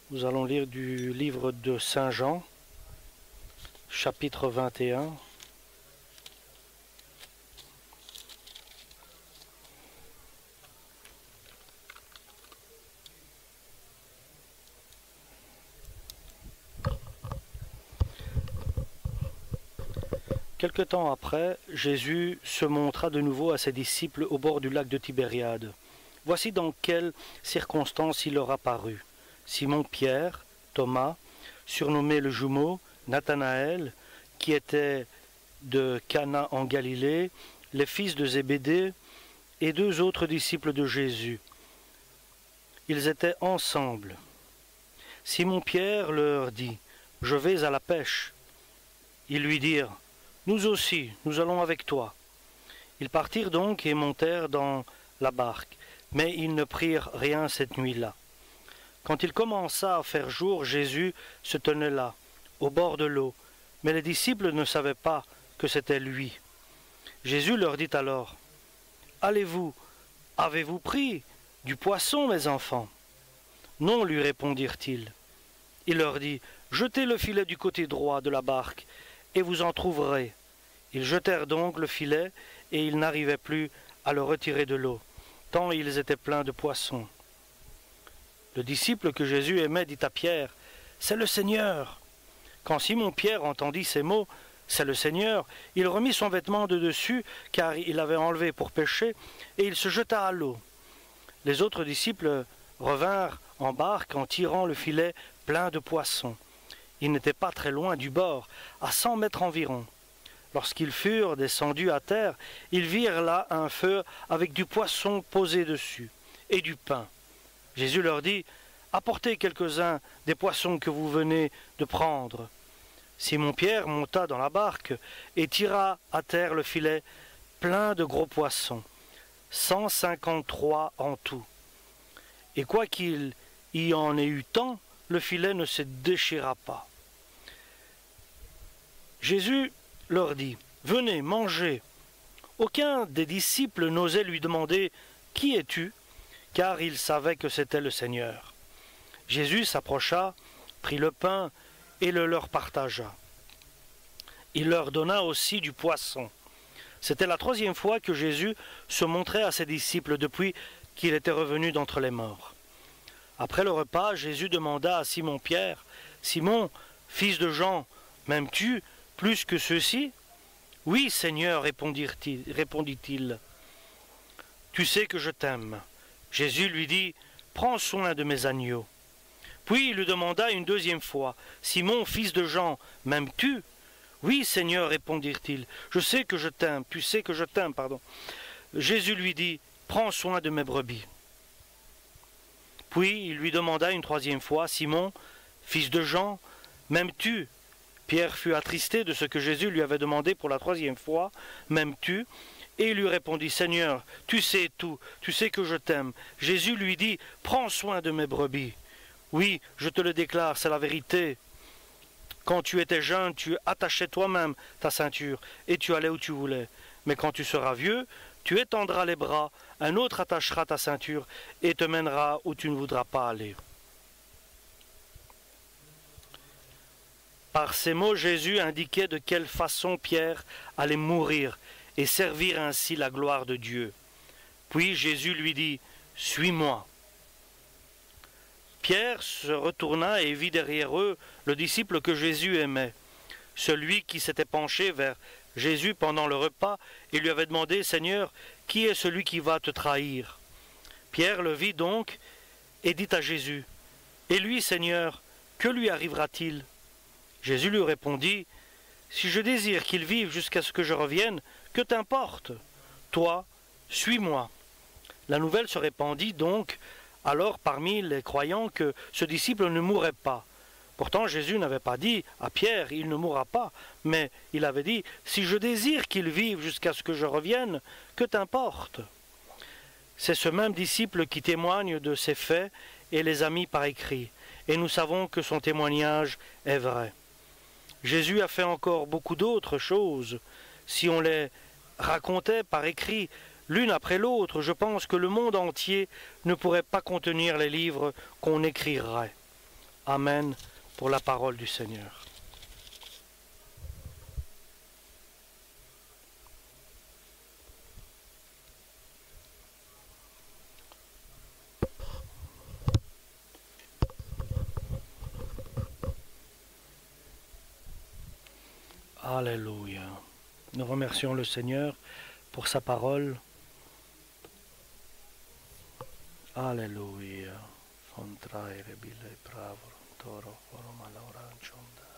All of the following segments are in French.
Nous allons lire du livre de Saint Jean, chapitre 21. Quelque temps après, Jésus se montra de nouveau à ses disciples au bord du lac de Tibériade. Voici dans quelles circonstances il leur apparut. Simon-Pierre, Thomas, surnommé le jumeau, Nathanaël, qui était de Cana en Galilée, les fils de Zébédée et deux autres disciples de Jésus. Ils étaient ensemble. Simon-Pierre leur dit : « Je vais à la pêche. » Ils lui dirent : « Nous aussi, nous allons avec toi. » Ils partirent donc et montèrent dans la barque, mais ils ne prirent rien cette nuit-là. Quand il commença à faire jour, Jésus se tenait là, au bord de l'eau, mais les disciples ne savaient pas que c'était lui. Jésus leur dit alors : « Allez-vous, avez-vous pris du poisson, mes enfants ? » « Non, lui répondirent-ils. Il leur dit : « Jetez le filet du côté droit de la barque, et vous en trouverez. » Ils jetèrent donc le filet, et ils n'arrivaient plus à le retirer de l'eau, tant ils étaient pleins de poissons. Le disciple que Jésus aimait dit à Pierre : « C'est le Seigneur !» Quand Simon-Pierre entendit ces mots, « C'est le Seigneur !» il remit son vêtement de dessus, car il l'avait enlevé pour pêcher, et il se jeta à l'eau. Les autres disciples revinrent en barque en tirant le filet plein de poissons. Ils n'étaient pas très loin du bord, à 100 mètres environ. Lorsqu'ils furent descendus à terre, ils virent là un feu avec du poisson posé dessus et du pain. Jésus leur dit : « Apportez quelques-uns des poissons que vous venez de prendre. » Simon-Pierre monta dans la barque et tira à terre le filet plein de gros poissons, 153 en tout. Et quoiqu'il y en ait eu tant, le filet ne se déchira pas. Jésus leur dit : « Venez, mangez. » Aucun des disciples n'osait lui demander : « Qui es-tu ? » car il savait que c'était le Seigneur. Jésus s'approcha, prit le pain et le leur partagea. Il leur donna aussi du poisson. C'était la 3e fois que Jésus se montrait à ses disciples depuis qu'il était revenu d'entre les morts. Après le repas, Jésus demanda à Simon-Pierre : « Simon, fils de Jean, m'aimes-tu plus que ceux-ci ? » « Oui, Seigneur, répondit-il. « Tu sais que je t'aime. » Jésus lui dit : « Prends soin de mes agneaux. » Puis il lui demanda une 2e fois : « Simon, fils de Jean, m'aimes-tu ? » « Oui, Seigneur, répondit-il. Je sais que je t'aime. Tu sais que je t'aime, pardon. » Jésus lui dit : « Prends soin de mes brebis. » Puis il lui demanda une 3e fois : « Simon, fils de Jean, m'aimes-tu ? » Pierre fut attristé de ce que Jésus lui avait demandé pour la 3e fois : « M'aimes-tu ? » Et il lui répondit : « Seigneur, tu sais tout, tu sais que je t'aime. » Jésus lui dit : « Prends soin de mes brebis. » Oui, je te le déclare, c'est la vérité. Quand tu étais jeune, tu attachais toi-même ta ceinture et tu allais où tu voulais. Mais quand tu seras vieux, tu étendras les bras, un autre attachera ta ceinture et te mènera où tu ne voudras pas aller. » Par ces mots, Jésus indiquait de quelle façon Pierre allait mourir et servir ainsi la gloire de Dieu. Puis Jésus lui dit : « Suis-moi. » Pierre se retourna et vit derrière eux le disciple que Jésus aimait, celui qui s'était penché vers Jésus pendant le repas et lui avait demandé : « Seigneur, qui est celui qui va te trahir ?» Pierre le vit donc et dit à Jésus : « Et lui, Seigneur, que lui arrivera-t-il » Jésus lui répondit : « Si je désire qu'il vive jusqu'à ce que je revienne, que t'importe ? Toi, suis-moi. » La nouvelle se répandit donc alors parmi les croyants que ce disciple ne mourrait pas. Pourtant Jésus n'avait pas dit à Pierre : « Il ne mourra pas », mais il avait dit : « Si je désire qu'il vive jusqu'à ce que je revienne, que t'importe ?» C'est ce même disciple qui témoigne de ces faits et les a mis par écrit, et nous savons que son témoignage est vrai. Jésus a fait encore beaucoup d'autres choses. Si on les racontait par écrit, l'une après l'autre, je pense que le monde entier ne pourrait pas contenir les livres qu'on écrirait. Amen pour la parole du Seigneur. Alléluia. Nous remercions le Seigneur pour sa parole. Alléluia. Fontraire bile bravo toro forma laura chonda.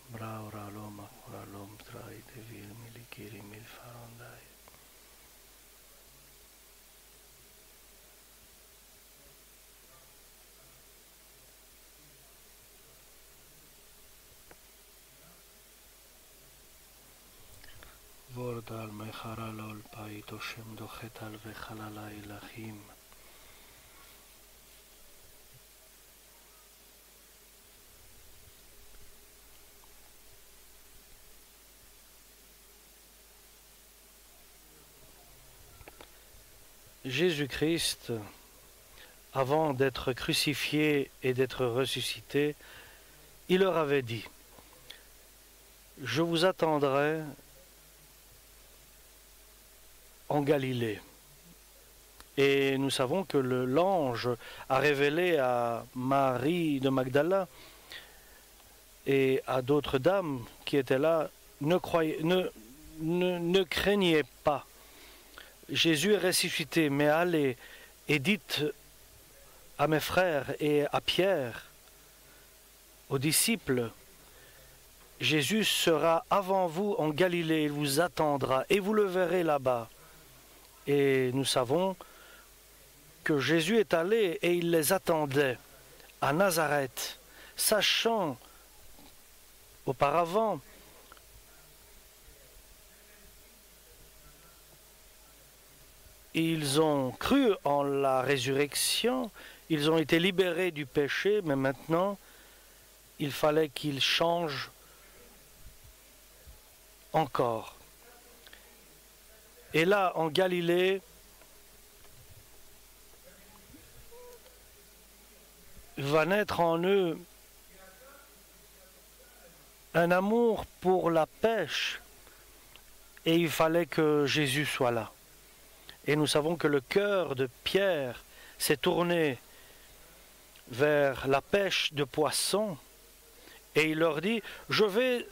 Braura loma cura lom trai de vil milikiri mil farandai. Vordal mecharalol paitoshem dochetal vechalala ilachim. Jésus-Christ, avant d'être crucifié et d'être ressuscité, il leur avait dit, « Je vous attendrai en Galilée. » Et nous savons que l'ange a révélé à Marie de Magdala et à d'autres dames qui étaient là, ne craignez pas. Jésus est ressuscité, mais allez et dites à mes frères et à Pierre, aux disciples, Jésus sera avant vous en Galilée, il vous attendra et vous le verrez là-bas. Et nous savons que Jésus est allé et il les attendait à Nazareth, sachant auparavant ils ont cru en la résurrection, ils ont été libérés du péché, mais maintenant, il fallait qu'ils changent encore. Et là, en Galilée, va naître en eux un amour pour la pêche, et il fallait que Jésus soit là. Et nous savons que le cœur de Pierre s'est tourné vers la pêche de poissons et il leur dit, je vais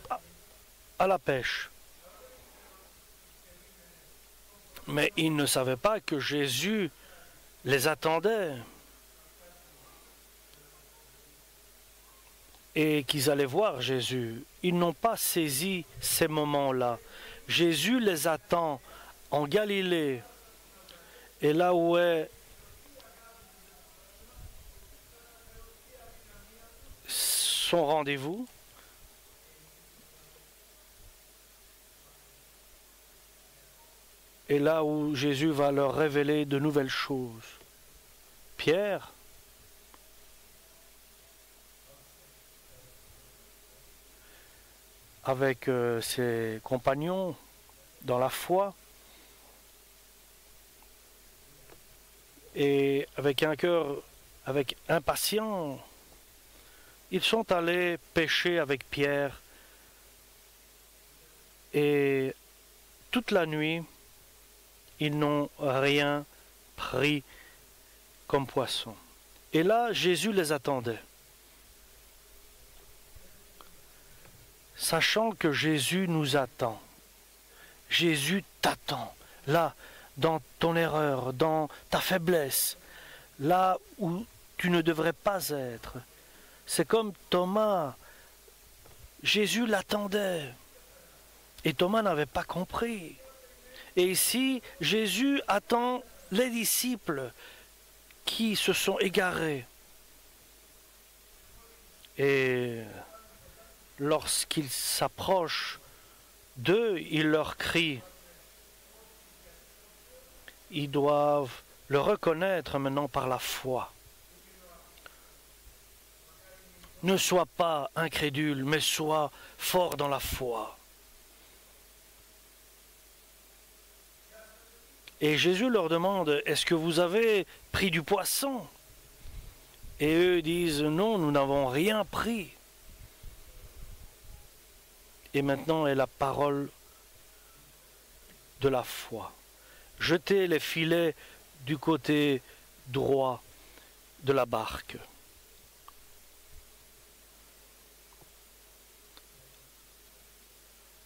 à la pêche. Mais ils ne savaient pas que Jésus les attendait et qu'ils allaient voir Jésus. Ils n'ont pas saisi ces moments-là. Jésus les attend en Galilée. Et là où est son rendez-vous, et là où Jésus va leur révéler de nouvelles choses. Pierre, avec ses compagnons dans la foi, et avec un cœur impatient, ils sont allés pêcher avec Pierre et toute la nuit, ils n'ont rien pris comme poisson. Et là, Jésus les attendait. Sachant que Jésus nous attend, Jésus t'attend, là, dans ton erreur, dans ta faiblesse, là où tu ne devrais pas être. C'est comme Thomas, Jésus l'attendait, et Thomas n'avait pas compris. Et ici, Jésus attend les disciples qui se sont égarés. Et lorsqu'il s'approche d'eux, il leur crie. Ils doivent le reconnaître maintenant par la foi. Ne sois pas incrédule, mais sois fort dans la foi. Et Jésus leur demande, est-ce que vous avez pris du poisson? Et eux disent, non, nous n'avons rien pris. Et maintenant est la parole de la foi. Jetez les filets du côté droit de la barque.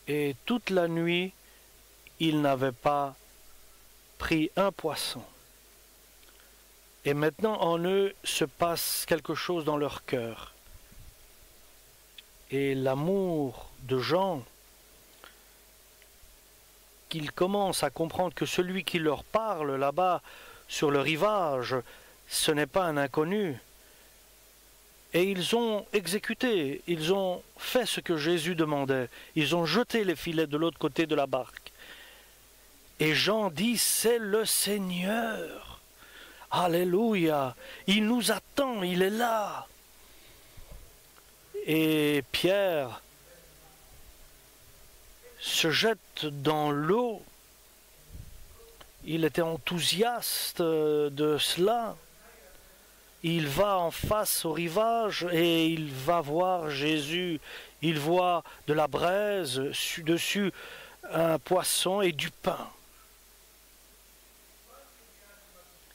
Et toute la nuit, ils n'avaient pas pris un poisson. Et maintenant, en eux, se passe quelque chose dans leur cœur. Et l'amour de Jean, qu'ils commencent à comprendre que celui qui leur parle là-bas, sur le rivage, ce n'est pas un inconnu. Et ils ont exécuté, ils ont fait ce que Jésus demandait. Ils ont jeté les filets de l'autre côté de la barque. Et Jean dit, c'est le Seigneur. Alléluia, il nous attend, il est là. Et Pierre se jette dans l'eau. Il était enthousiaste de cela. Il va en face au rivage et il va voir Jésus. Il voit de la braise, dessus un poisson et du pain.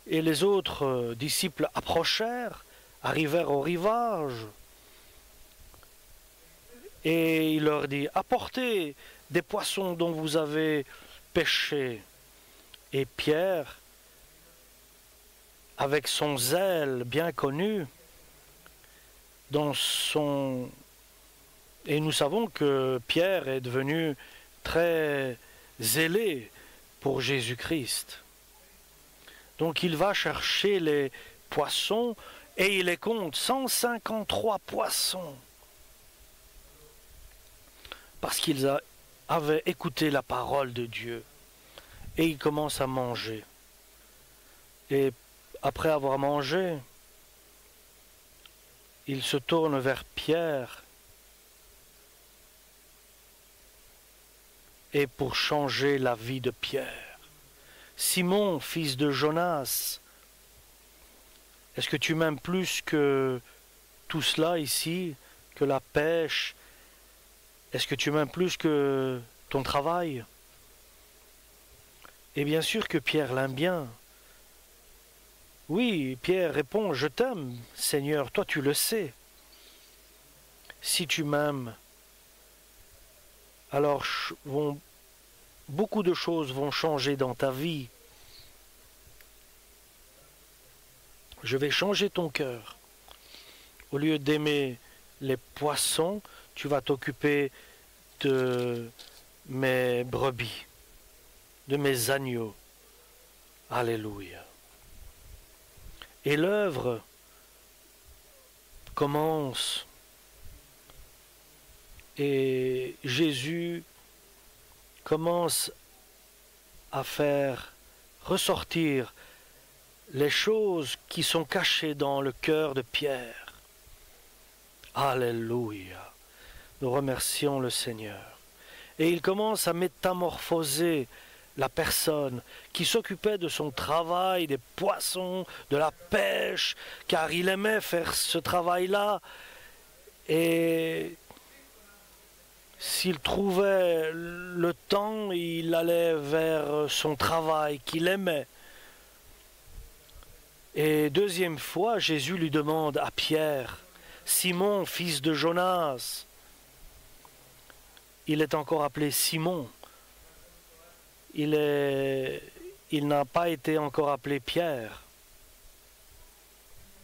Et les autres disciples approchèrent, arrivèrent au rivage. Et il leur dit, apportez des poissons dont vous avez pêché. Et Pierre, avec son zèle bien connu, et nous savons que Pierre est devenu très zélé pour Jésus-Christ. Donc il va chercher les poissons et il les compte, 153 poissons. Parce qu'ils avaient écouté la parole de Dieu. Et ils commencent à manger. Et après avoir mangé, il se tourne vers Pierre. Et pour changer la vie de Pierre. Simon, fils de Jonas, est-ce que tu m'aimes plus que tout cela ici, que la pêche? Est-ce que tu m'aimes plus que ton travail? Et bien sûr que Pierre l'aime bien. Oui, Pierre répond, je t'aime, Seigneur, toi tu le sais. Si tu m'aimes, alors beaucoup de choses vont changer dans ta vie. Je vais changer ton cœur. Au lieu d'aimer les poissons, tu vas t'occuper de mes brebis, de mes agneaux. Alléluia. Et l'œuvre commence. Et Jésus commence à faire ressortir les choses qui sont cachées dans le cœur de Pierre. Alléluia. Nous remercions le Seigneur. Et il commence à métamorphoser la personne qui s'occupait de son travail, des poissons, de la pêche, car il aimait faire ce travail-là. Et s'il trouvait le temps, il allait vers son travail qu'il aimait. Et deuxième fois, Jésus lui demande à Pierre, Simon, fils de Jonas, il est encore appelé Simon, il n'a pas été encore appelé Pierre.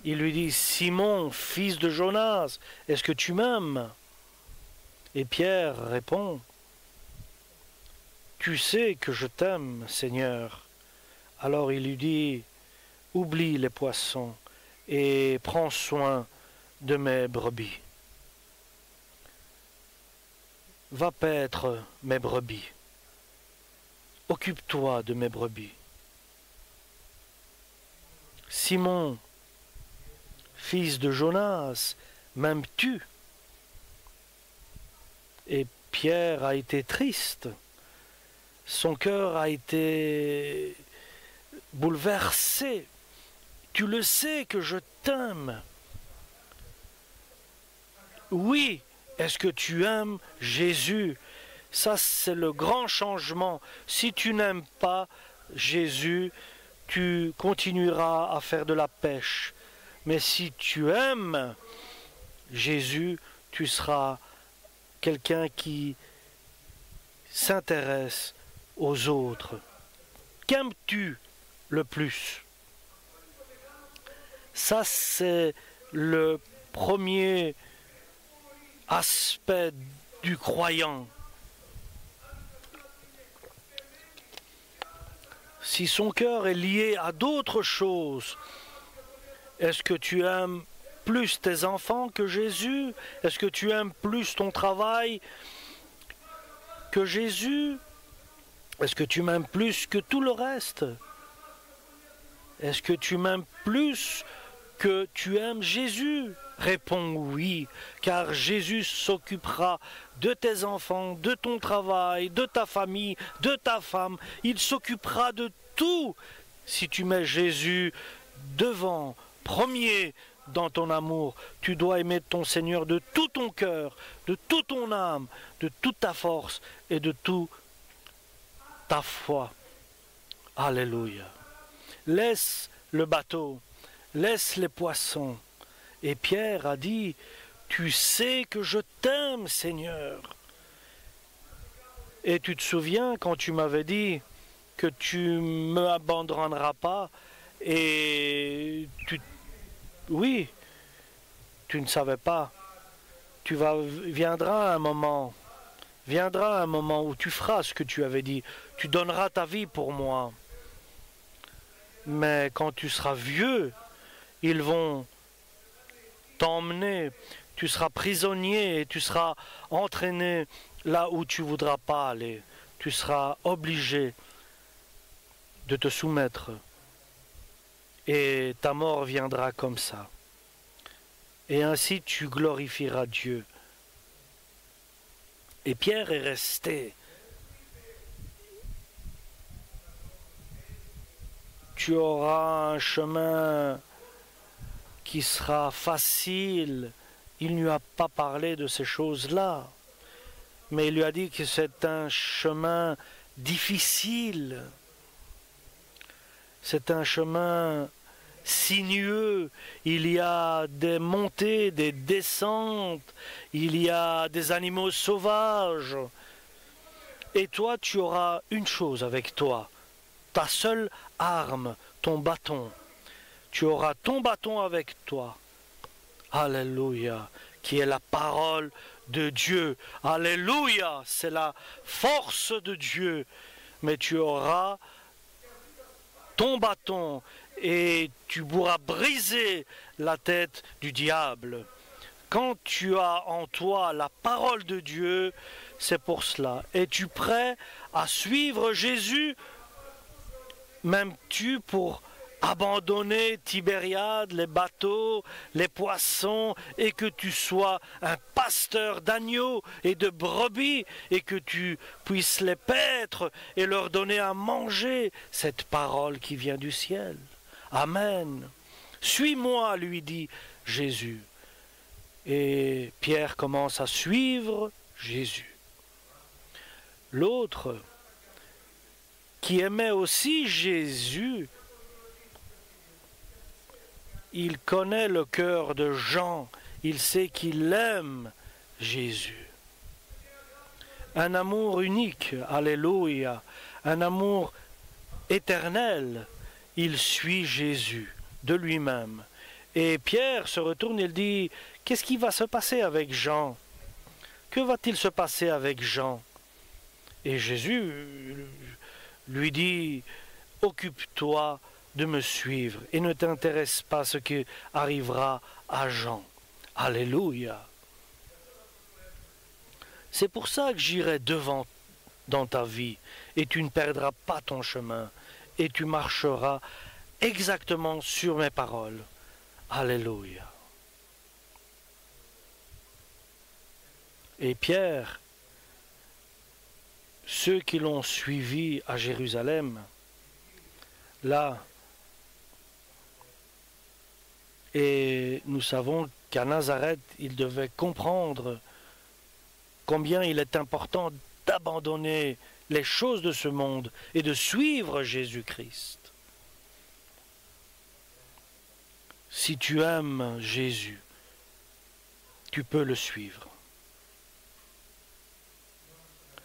Il lui dit, Simon, fils de Jonas, est-ce que tu m'aimes? Et Pierre répond, tu sais que je t'aime, Seigneur. Alors il lui dit, oublie les poissons et prends soin de mes brebis. Va paître mes brebis. Occupe-toi de mes brebis. Simon, fils de Jonas, m'aimes-tu? Et Pierre a été triste. Son cœur a été bouleversé. Tu le sais que je t'aime. oui, est-ce que tu aimes Jésus? Ça, c'est le grand changement. Si tu n'aimes pas Jésus, tu continueras à faire de la pêche. Mais si tu aimes Jésus, tu seras quelqu'un qui s'intéresse aux autres. Qu'aimes-tu le plus? Ça, c'est le premier aspect du croyant. Si son cœur est lié à d'autres choses, est-ce que tu aimes plus tes enfants que Jésus? Est-ce que tu aimes plus ton travail que Jésus? Est-ce que tu m'aimes plus que tout le reste? Est-ce que tu m'aimes plus que tu aimes Jésus? Réponds oui, car Jésus s'occupera de tes enfants, de ton travail, de ta famille, de ta femme. Il s'occupera de tout si tu mets Jésus devant, premier dans ton amour. Tu dois aimer ton Seigneur de tout ton cœur, de toute ton âme, de toute ta force et de toute ta foi. Alléluia. Laisse le bateau, laisse les poissons. Et Pierre a dit, tu sais que je t'aime, Seigneur. Et tu te souviens quand tu m'avais dit que tu ne m'abandonneras pas, et oui, tu ne savais pas. Viendra un moment où tu feras ce que tu avais dit. Tu donneras ta vie pour moi. Mais quand tu seras vieux, ils vont t'emmener, tu seras prisonnier et tu seras entraîné là où tu ne voudras pas aller. Tu seras obligé de te soumettre et ta mort viendra comme ça. Et ainsi tu glorifieras Dieu. Et Pierre est resté. Tu auras un chemin qui sera facile. Il ne lui a pas parlé de ces choses-là, mais il lui a dit que c'est un chemin difficile. C'est un chemin sinueux. Il y a des montées, des descentes, il y a des animaux sauvages. Et toi, tu auras une chose avec toi, ta seule arme, ton bâton. Tu auras ton bâton avec toi. Alléluia, qui est la parole de Dieu. Alléluia, c'est la force de Dieu. Mais tu auras ton bâton et tu pourras briser la tête du diable. Quand tu as en toi la parole de Dieu, c'est pour cela. Es-tu prêt à suivre Jésus? M'aimes-tu pour abandonner Tibériade, les bateaux, les poissons, et que tu sois un pasteur d'agneaux et de brebis, et que tu puisses les paître et leur donner à manger cette parole qui vient du ciel? Amen. Suis-moi, lui dit Jésus. Et Pierre commence à suivre Jésus. L'autre, qui aimait aussi Jésus, il connaît le cœur de Jean, il sait qu'il aime Jésus. Un amour unique, alléluia, un amour éternel, il suit Jésus de lui-même. Et Pierre se retourne et il dit, qu'est-ce qui va se passer avec Jean? Que va-t-il se passer avec Jean? Et Jésus lui dit, occupe-toi de me suivre et ne t'intéresse pas ce qui arrivera à Jean. Alléluia. C'est pour ça que j'irai devant dans ta vie et tu ne perdras pas ton chemin et tu marcheras exactement sur mes paroles. Alléluia. Et Pierre, ceux qui l'ont suivi à Jérusalem, là, et nous savons qu'à Nazareth, il devait comprendre combien il est important d'abandonner les choses de ce monde et de suivre Jésus-Christ. Si tu aimes Jésus, tu peux le suivre.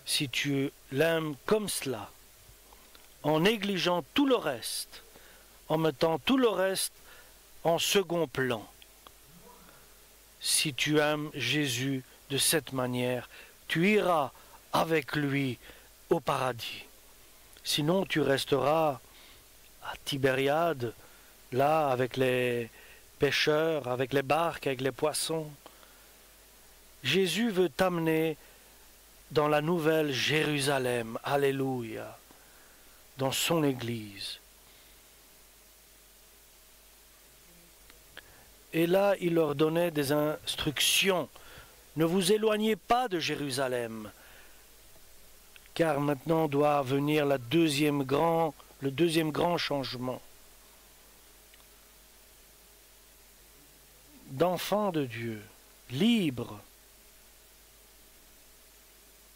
Si tu l'aimes comme cela, en négligeant tout le reste, en mettant tout le reste en second plan, si tu aimes Jésus de cette manière, tu iras avec lui au paradis. Sinon, tu resteras à Tibériade, là, avec les pêcheurs, avec les barques, avec les poissons. Jésus veut t'amener dans la nouvelle Jérusalem, alléluia, dans son Église. Et là, il leur donnait des instructions. Ne vous éloignez pas de Jérusalem, car maintenant doit venir le deuxième grand changement. D'enfant de Dieu, libre,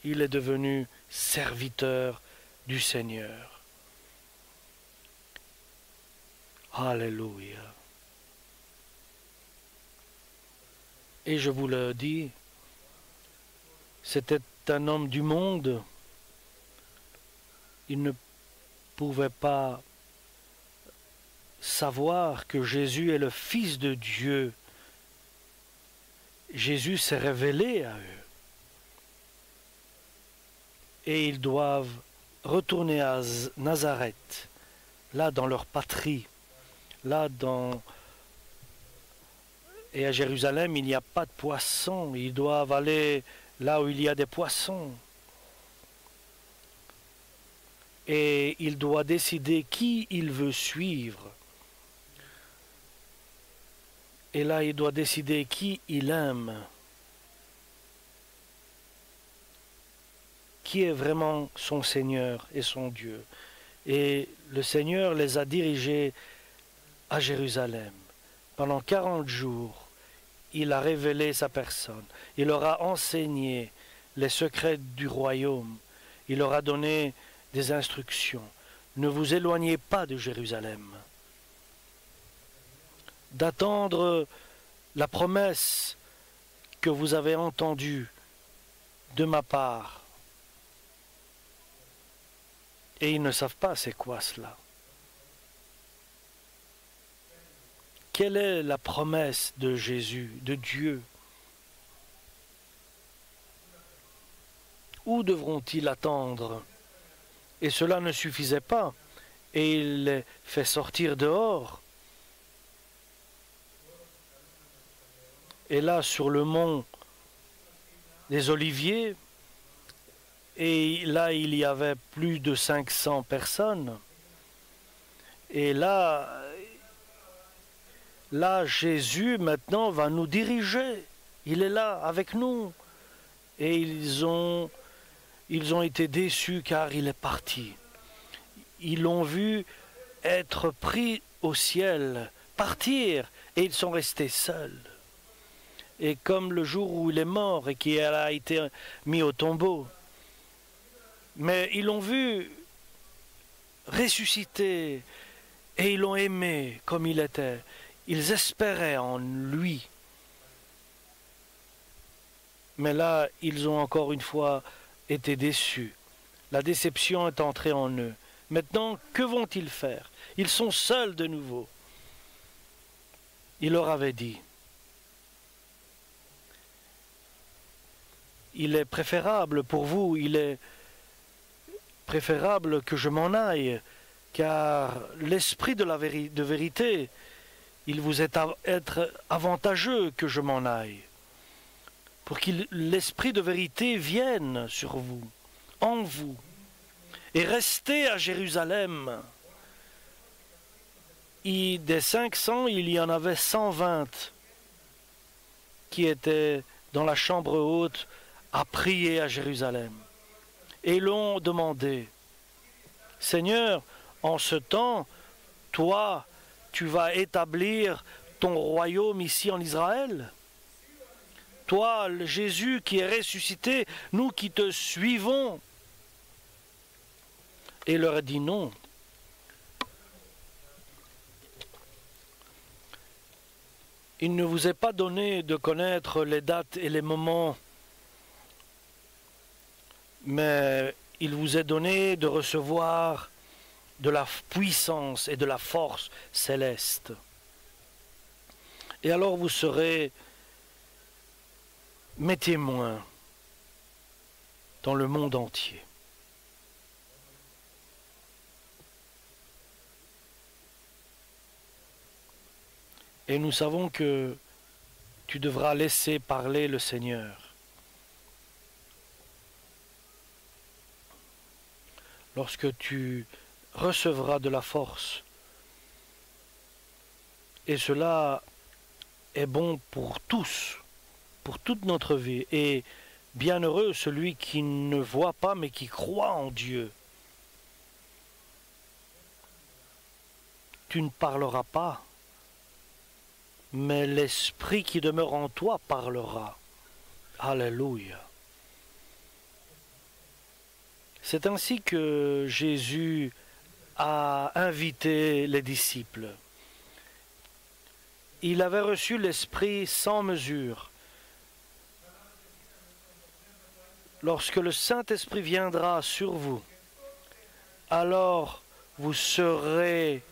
il est devenu serviteur du Seigneur. Alléluia. Et je vous le dis, c'était un homme du monde. Il ne pouvait pas savoir que Jésus est le Fils de Dieu. Jésus s'est révélé à eux. Et ils doivent retourner à Nazareth, là dans leur patrie, et à Jérusalem, il n'y a pas de poissons. Ils doivent aller là où il y a des poissons. Et il doit décider qui il veut suivre. Et là, il doit décider qui il aime. Qui est vraiment son Seigneur et son Dieu. Et le Seigneur les a dirigés à Jérusalem. Pendant 40 jours, il a révélé sa personne. Il leur a enseigné les secrets du royaume. Il leur a donné des instructions. Ne vous éloignez pas de Jérusalem. D'attendre la promesse que vous avez entendue de ma part. Et ils ne savent pas c'est quoi cela. Quelle est la promesse de Jésus, de Dieu? Où devront-ils attendre? Et cela ne suffisait pas. Et il les fait sortir dehors. Et là, sur le mont des Oliviers, et là, il y avait plus de 500 personnes. Et là, Jésus, maintenant, va nous diriger. Il est là, avec nous. Et ils ont été déçus car il est parti. Ils l'ont vu être pris au ciel, partir, et ils sont restés seuls. Et comme le jour où il est mort et qu'il a été mis au tombeau. Mais ils l'ont vu ressusciter et ils l'ont aimé comme il était. Ils espéraient en lui. Mais là, ils ont encore une fois été déçus. La déception est entrée en eux. Maintenant, que vont-ils faire? Ils sont seuls de nouveau. Il leur avait dit, il est préférable pour vous, il est préférable que je m'en aille, car l'esprit de vérité, il vous est être avantageux que je m'en aille, pour que l'esprit de vérité vienne sur vous, en vous, et restez à Jérusalem. Des 500, il y en avait 120 qui étaient dans la chambre haute à prier à Jérusalem. Et l'ont demandé, Seigneur, en ce temps, toi, tu vas établir ton royaume ici en Israël? toi, le Jésus qui est ressuscité, nous qui te suivons. Et il leur a dit non. Il ne vous est pas donné de connaître les dates et les moments, mais il vous est donné de recevoir de la puissance et de la force céleste. Et alors vous serez mes témoins dans le monde entier. Et nous savons que tu devras laisser parler le Seigneur. Lorsque tu recevras de la force, et cela est bon pour tous, pour toute notre vie, et bienheureux celui qui ne voit pas mais qui croit en Dieu. Tu ne parleras pas, mais l'Esprit qui demeure en toi parlera. Alléluia. C'est ainsi que Jésus a invité les disciples. Il avait reçu l'Esprit sans mesure. Lorsque le Saint-Esprit viendra sur vous, alors vous serez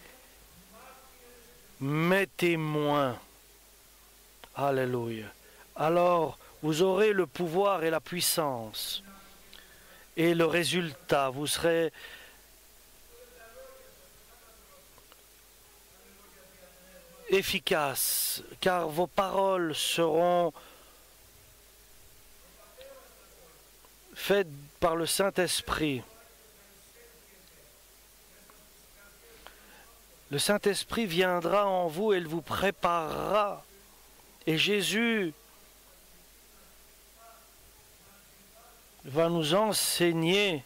mes témoins. Alléluia. Alors vous aurez le pouvoir et la puissance. Et le résultat, vous serez efficace, car vos paroles seront faites par le Saint-Esprit. Le Saint-Esprit viendra en vous et il vous préparera. Et Jésus va nous enseigner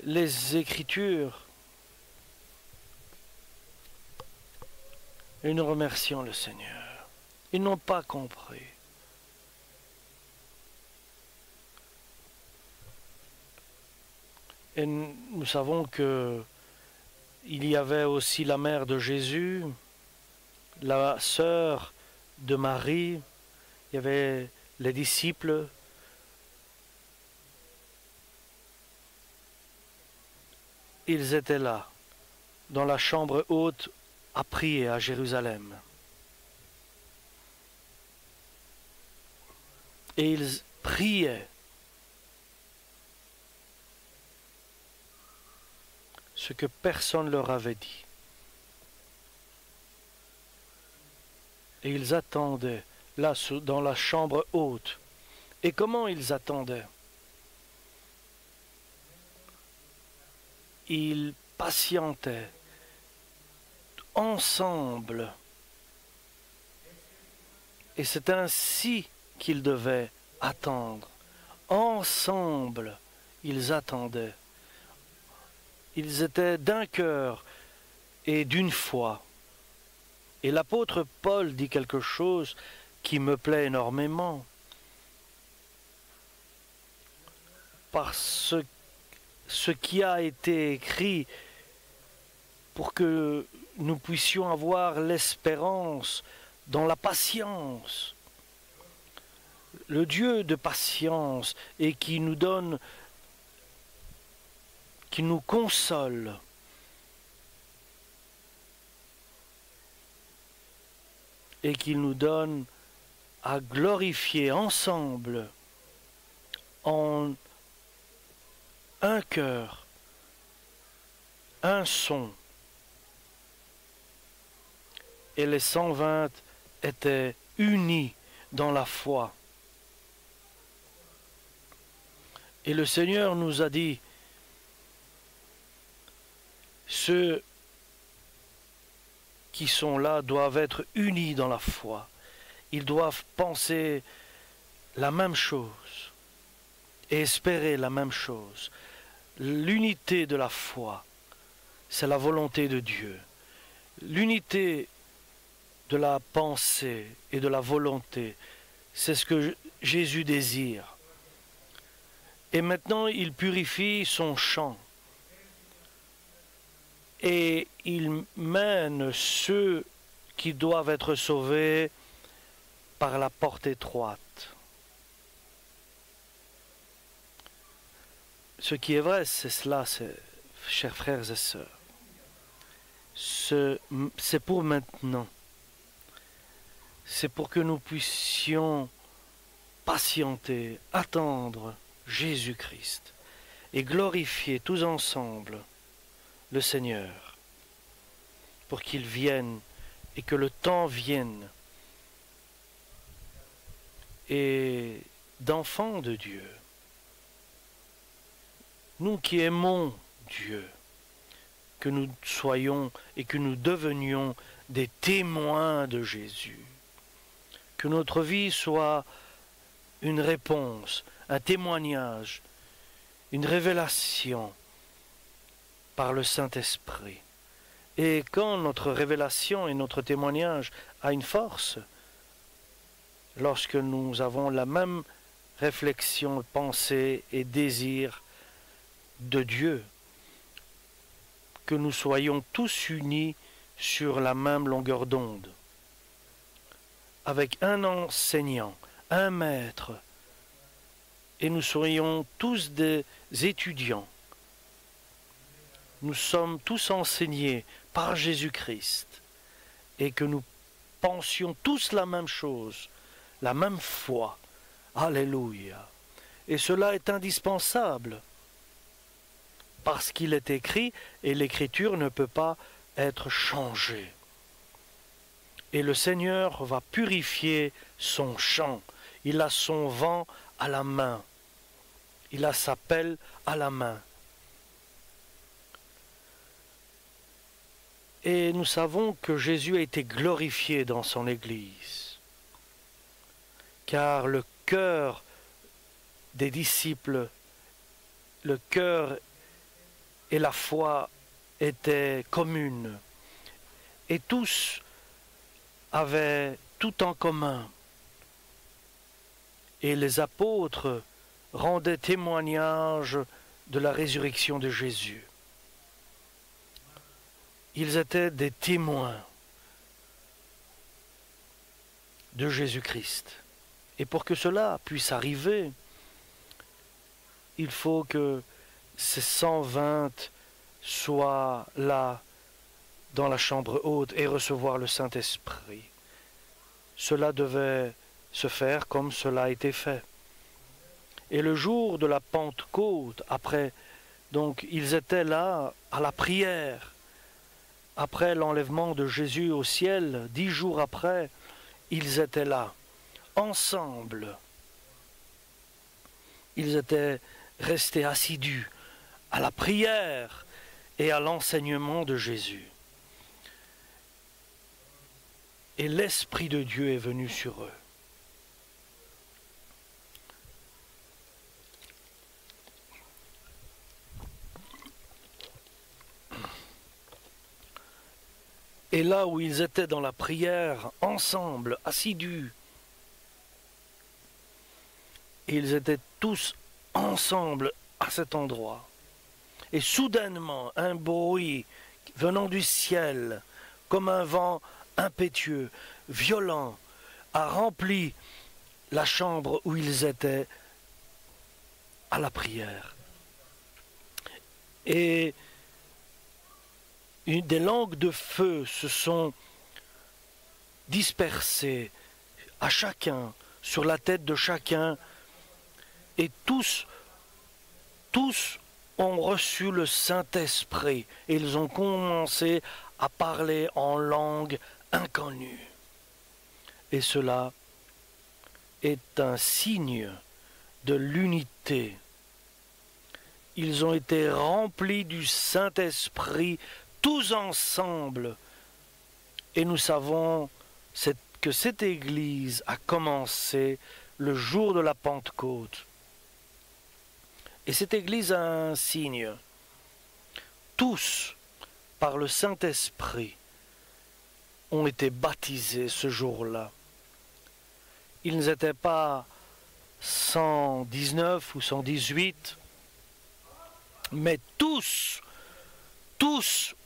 les Écritures. Et nous remercions le Seigneur. Ils n'ont pas compris. Et nous savons que il y avait aussi la mère de Jésus, la sœur de Marie, il y avait les disciples. Ils étaient là, dans la chambre haute, à prier à Jérusalem. Et ils priaient. Ce que personne leur avait dit. Et ils attendaient, là, dans la chambre haute. Et comment ils attendaient? Ils patientaient ensemble. Et c'est ainsi qu'ils devaient attendre. Ensemble, ils attendaient. Ils étaient d'un cœur et d'une foi. Et l'apôtre Paul dit quelque chose qui me plaît énormément. Parce que ce qui a été écrit pour que nous puissions avoir l'espérance dans la patience. Le Dieu de patience et qui nous donne, qui nous console. Et qui nous donne à glorifier ensemble en un cœur, un son. Et les 120 étaient unis dans la foi. Et le Seigneur nous a dit, ceux qui sont là doivent être unis dans la foi. Ils doivent penser la même chose et espérer la même chose. L'unité de la foi, c'est la volonté de Dieu. L'unité de la pensée et de la volonté, C'est ce que Jésus désire. Et maintenant, il purifie son champ. Et il mène ceux qui doivent être sauvés par la porte étroite. Ce qui est vrai, c'est cela, chers frères et sœurs. C'est pour maintenant. C'est pour que nous puissions patienter, attendre Jésus-Christ et glorifier tous ensemble le Seigneur pour qu'il vienne et que le temps vienne et d'enfants de Dieu, nous qui aimons Dieu, que nous soyons et que nous devenions des témoins de Jésus. Que notre vie soit une réponse, un témoignage, une révélation par le Saint-Esprit. Et quand notre révélation et notre témoignage a une force, lorsque nous avons la même réflexion, pensée et désir de Dieu, que nous soyons tous unis sur la même longueur d'onde, avec un enseignant, un maître, et nous soyons tous des étudiants. Nous sommes tous enseignés par Jésus-Christ, et que nous pensions tous la même chose, la même foi. Alléluia. Et cela est indispensable, parce qu'il est écrit, et l'écriture ne peut pas être changée. Et le Seigneur va purifier son champ. Il a son vent à la main. Il a sa pelle à la main. Et nous savons que Jésus a été glorifié dans son Église. Car le cœur des disciples, le cœur et la foi étaient communes. Et tous avaient tout en commun. Et les apôtres rendaient témoignage de la résurrection de Jésus. Ils étaient des témoins de Jésus-Christ. Et pour que cela puisse arriver, il faut que ces 120 soient là dans la chambre haute et recevoir le Saint-Esprit. Cela devait se faire comme cela a été fait. Et le jour de la Pentecôte, après, donc ils étaient là à la prière, après l'enlèvement de Jésus au ciel, 10 jours après, ils étaient là, ensemble. Ils étaient restés assidus à la prière et à l'enseignement de Jésus. Et l'Esprit de Dieu est venu sur eux. Et là où ils étaient dans la prière, ensemble, assidus, ils étaient tous ensemble à cet endroit. Et soudainement, un bruit venant du ciel, comme un vent impétueux, violent, a rempli la chambre où ils étaient à la prière. Et des langues de feu se sont dispersées à chacun, sur la tête de chacun, et tous ont reçu le Saint-Esprit, et ils ont commencé à parler en langue inconnue. Et cela est un signe de l'unité. Ils ont été remplis du Saint-Esprit tous ensemble. Et nous savons que cette Église a commencé le jour de la Pentecôte. Et cette Église a un signe. Tous, par le Saint-Esprit, ont été baptisés ce jour-là. ils n'étaient pas 119 ou 118, mais tous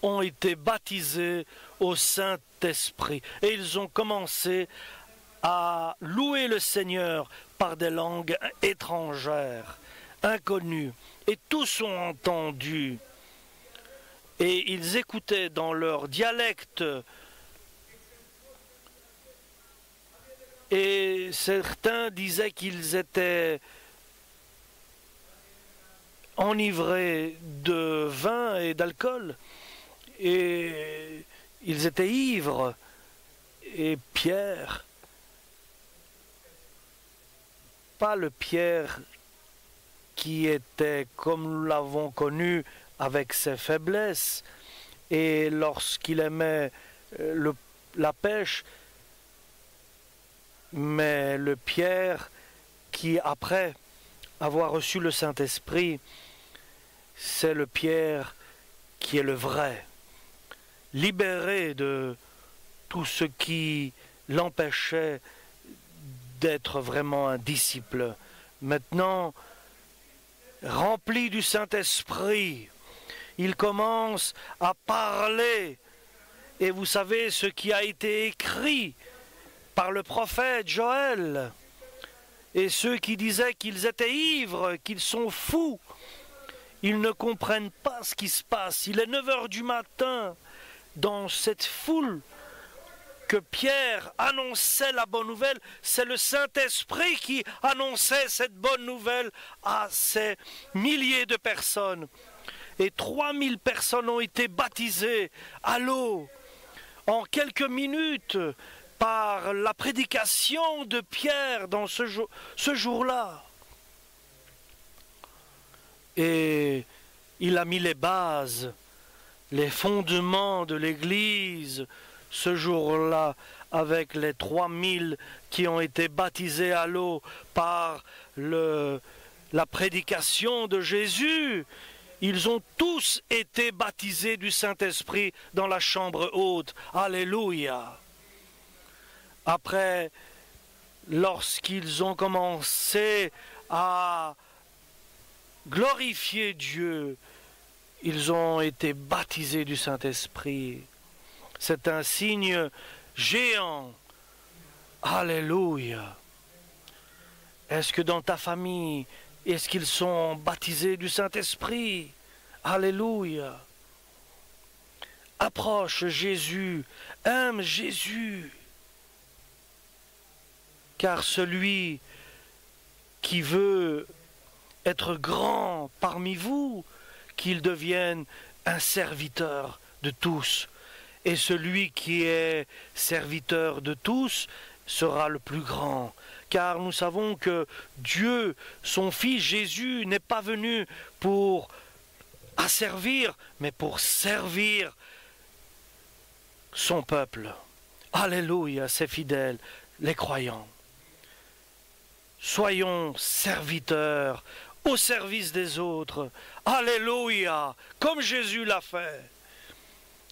ont été baptisés au Saint-Esprit. Et ils ont commencé à louer le Seigneur par des langues étrangères, inconnues. Et tous ont entendu. Et ils écoutaient dans leur dialecte. Et certains disaient qu'ils étaient enivrés de vin et d'alcool. Et ils étaient ivres. Et Pierre, pas le Pierre qui était comme nous l'avons connu avec ses faiblesses, et lorsqu'il aimait la pêche, mais le Pierre qui, après avoir reçu le Saint-Esprit, c'est le Pierre qui est le vrai, libéré de tout ce qui l'empêchait d'être vraiment un disciple. Maintenant, rempli du Saint-Esprit, il commence à parler. Et vous savez ce qui a été écrit par le prophète Joël. Et ceux qui disaient qu'ils étaient ivres, qu'ils sont fous, ils ne comprennent pas ce qui se passe. Il est 9 heures du matin dans cette foule que Pierre annonçait la bonne nouvelle. C'est le Saint-Esprit qui annonçait cette bonne nouvelle à ces milliers de personnes. Et 3000 personnes ont été baptisées à l'eau en quelques minutes par la prédication de Pierre dans ce jour-là. Et il a mis les bases, les fondements de l'Église ce jour-là, avec les 3000 qui ont été baptisés à l'eau par la prédication de Jésus. Ils ont tous été baptisés du Saint-Esprit dans la chambre haute. Alléluia. Après, lorsqu'ils ont commencé à glorifier Dieu, ils ont été baptisés du Saint-Esprit. C'est un signe géant. Alléluia. Est-ce que dans ta famille, est-ce qu'ils sont baptisés du Saint-Esprit? Alléluia. Approche Jésus, aime Jésus. Car celui qui veut être grand parmi vous, qu'il devienne un serviteur de tous. Et celui qui est serviteur de tous sera le plus grand. Car nous savons que Dieu, son Fils Jésus, n'est pas venu pour asservir, mais pour servir son peuple. Alléluia, ses fidèles, les croyants. Soyons serviteurs au service des autres. Alléluia, comme Jésus l'a fait.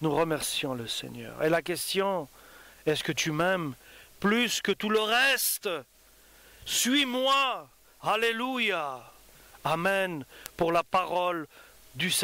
Nous remercions le Seigneur. Et la question, est-ce que tu m'aimes plus que tout le reste? Suis-moi. Alléluia. Amen pour la parole du Seigneur.